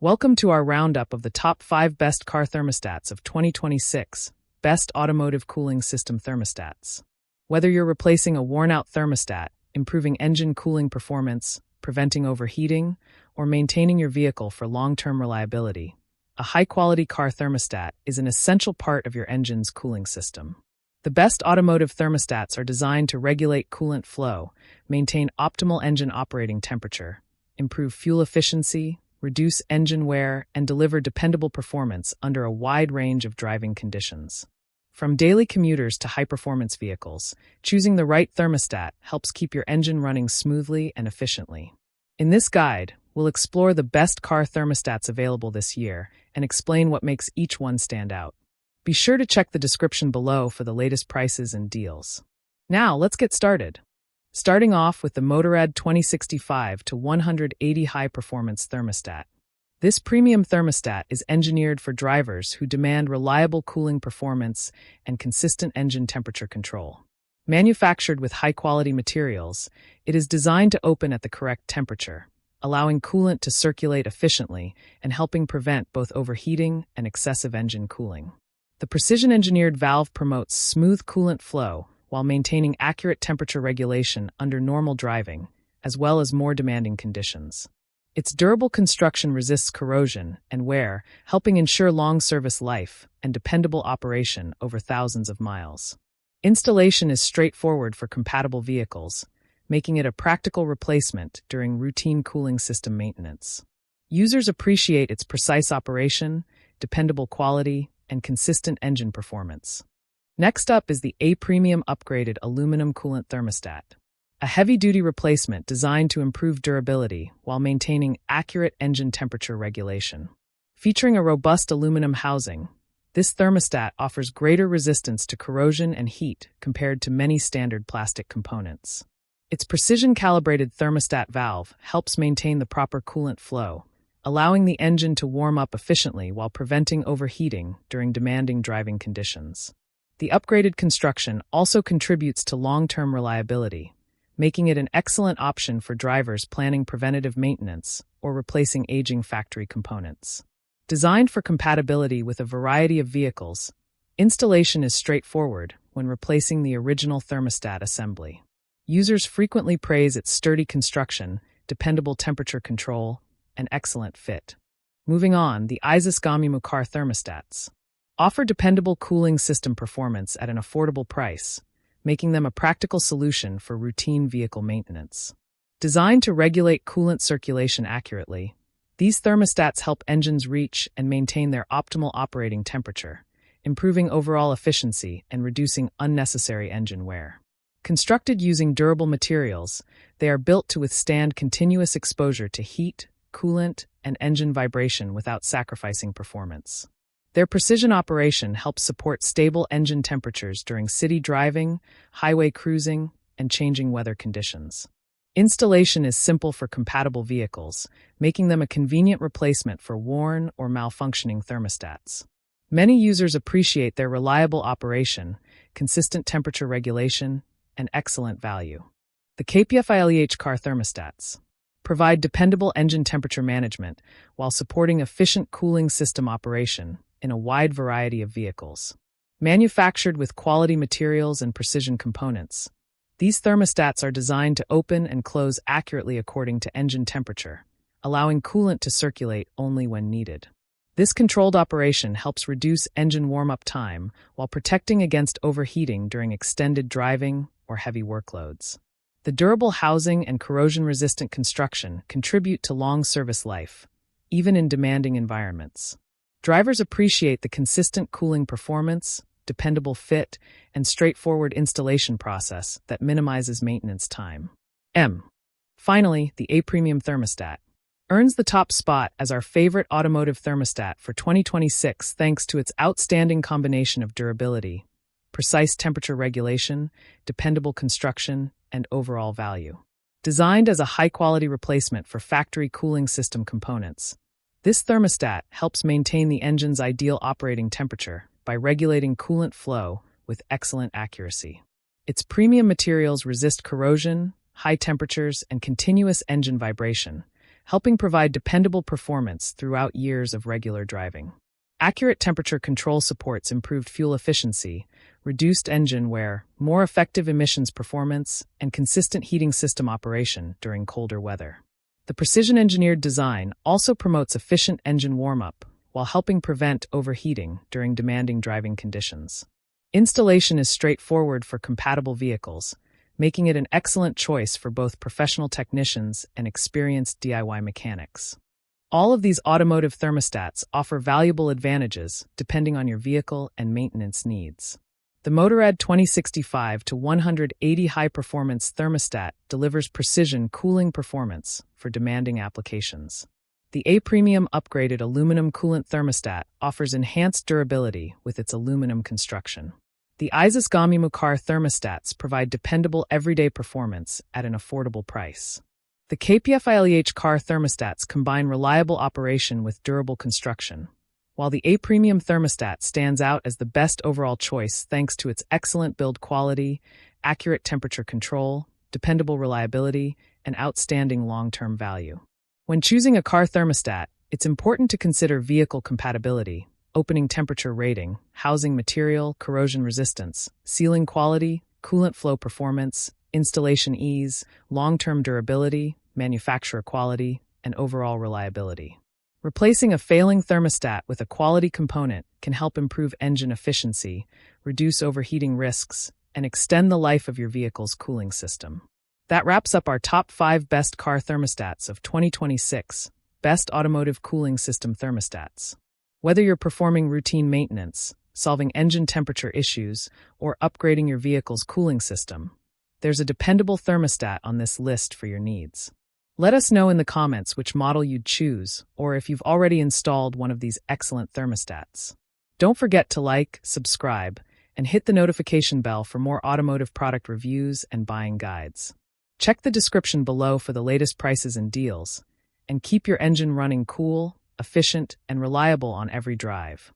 Welcome to our roundup of the top 5 best car thermostats of 2026, Best Automotive Cooling System Thermostats. Whether you're replacing a worn-out thermostat, improving engine cooling performance, preventing overheating, or maintaining your vehicle for long-term reliability, a high-quality car thermostat is an essential part of your engine's cooling system. The best automotive thermostats are designed to regulate coolant flow, maintain optimal engine operating temperature, improve fuel efficiency, reduce engine wear, and deliver dependable performance under a wide range of driving conditions. From daily commuters to high-performance vehicles, choosing the right thermostat helps keep your engine running smoothly and efficiently. In this guide, we'll explore the best car thermostats available this year and explain what makes each one stand out. Be sure to check the description below for the latest prices and deals. Now, let's get started. Starting off with the Motorrad 2065 to 180 high-performance thermostat. This premium thermostat is engineered for drivers who demand reliable cooling performance and consistent engine temperature control. Manufactured with high-quality materials, it is designed to open at the correct temperature, allowing coolant to circulate efficiently and helping prevent both overheating and excessive engine cooling. The precision-engineered valve promotes smooth coolant flow while maintaining accurate temperature regulation under normal driving, as well as more demanding conditions. Its durable construction resists corrosion and wear, helping ensure long service life and dependable operation over thousands of miles. Installation is straightforward for compatible vehicles, making it a practical replacement during routine cooling system maintenance. Users appreciate its precise operation, dependable quality, and consistent engine performance. Next up is the A-Premium Upgraded Aluminum Coolant Thermostat, a heavy-duty replacement designed to improve durability while maintaining accurate engine temperature regulation. Featuring a robust aluminum housing, this thermostat offers greater resistance to corrosion and heat compared to many standard plastic components. Its precision-calibrated thermostat valve helps maintain the proper coolant flow, allowing the engine to warm up efficiently while preventing overheating during demanding driving conditions. The upgraded construction also contributes to long-term reliability, making it an excellent option for drivers planning preventative maintenance or replacing aging factory components. Designed for compatibility with a variety of vehicles, installation is straightforward when replacing the original thermostat assembly. Users frequently praise its sturdy construction, dependable temperature control, and excellent fit. Moving on, the Izasgamimu car thermostats offer dependable cooling system performance at an affordable price, making them a practical solution for routine vehicle maintenance. Designed to regulate coolant circulation accurately, these thermostats help engines reach and maintain their optimal operating temperature, improving overall efficiency and reducing unnecessary engine wear. Constructed using durable materials, they are built to withstand continuous exposure to heat, coolant, and engine vibration without sacrificing performance. Their precision operation helps support stable engine temperatures during city driving, highway cruising, and changing weather conditions. Installation is simple for compatible vehicles, making them a convenient replacement for worn or malfunctioning thermostats. Many users appreciate their reliable operation, consistent temperature regulation, and excellent value. The KPFILEH car thermostats provide dependable engine temperature management while supporting efficient cooling system operation in a wide variety of vehicles. Manufactured with quality materials and precision components, these thermostats are designed to open and close accurately according to engine temperature, allowing coolant to circulate only when needed. This controlled operation helps reduce engine warm-up time while protecting against overheating during extended driving or heavy workloads. The durable housing and corrosion-resistant construction contribute to long service life, even in demanding environments. Drivers appreciate the consistent cooling performance, dependable fit, and straightforward installation process that minimizes maintenance time. Finally, the A-Premium thermostat earns the top spot as our favorite automotive thermostat for 2026 thanks to its outstanding combination of durability, precise temperature regulation, dependable construction, and overall value. Designed as a high-quality replacement for factory cooling system components, this thermostat helps maintain the engine's ideal operating temperature by regulating coolant flow with excellent accuracy. Its premium materials resist corrosion, high temperatures, and continuous engine vibration, helping provide dependable performance throughout years of regular driving. Accurate temperature control supports improved fuel efficiency, reduced engine wear, more effective emissions performance, and consistent heating system operation during colder weather. The precision-engineered design also promotes efficient engine warm-up while helping prevent overheating during demanding driving conditions. Installation is straightforward for compatible vehicles, making it an excellent choice for both professional technicians and experienced DIY mechanics. All of these automotive thermostats offer valuable advantages depending on your vehicle and maintenance needs. The Motorrad 2065-180 high-performance thermostat delivers precision cooling performance for demanding applications. The A-Premium upgraded aluminum coolant thermostat offers enhanced durability with its aluminum construction. The Izasgami car thermostats provide dependable everyday performance at an affordable price. The KPFILEH car thermostats combine reliable operation with durable construction, while the A-Premium thermostat stands out as the best overall choice thanks to its excellent build quality, accurate temperature control, dependable reliability, and outstanding long-term value. When choosing a car thermostat, it's important to consider vehicle compatibility, opening temperature rating, housing material, corrosion resistance, sealing quality, coolant flow performance, installation ease, long-term durability, manufacturer quality, and overall reliability. Replacing a failing thermostat with a quality component can help improve engine efficiency, reduce overheating risks, and extend the life of your vehicle's cooling system. That wraps up our top 5 best car thermostats of 2026, best automotive cooling system thermostats. Whether you're performing routine maintenance, solving engine temperature issues, or upgrading your vehicle's cooling system, there's a dependable thermostat on this list for your needs. Let us know in the comments which model you'd choose, or if you've already installed one of these excellent thermostats. Don't forget to like, subscribe, and hit the notification bell for more automotive product reviews and buying guides. Check the description below for the latest prices and deals, and keep your engine running cool, efficient, and reliable on every drive.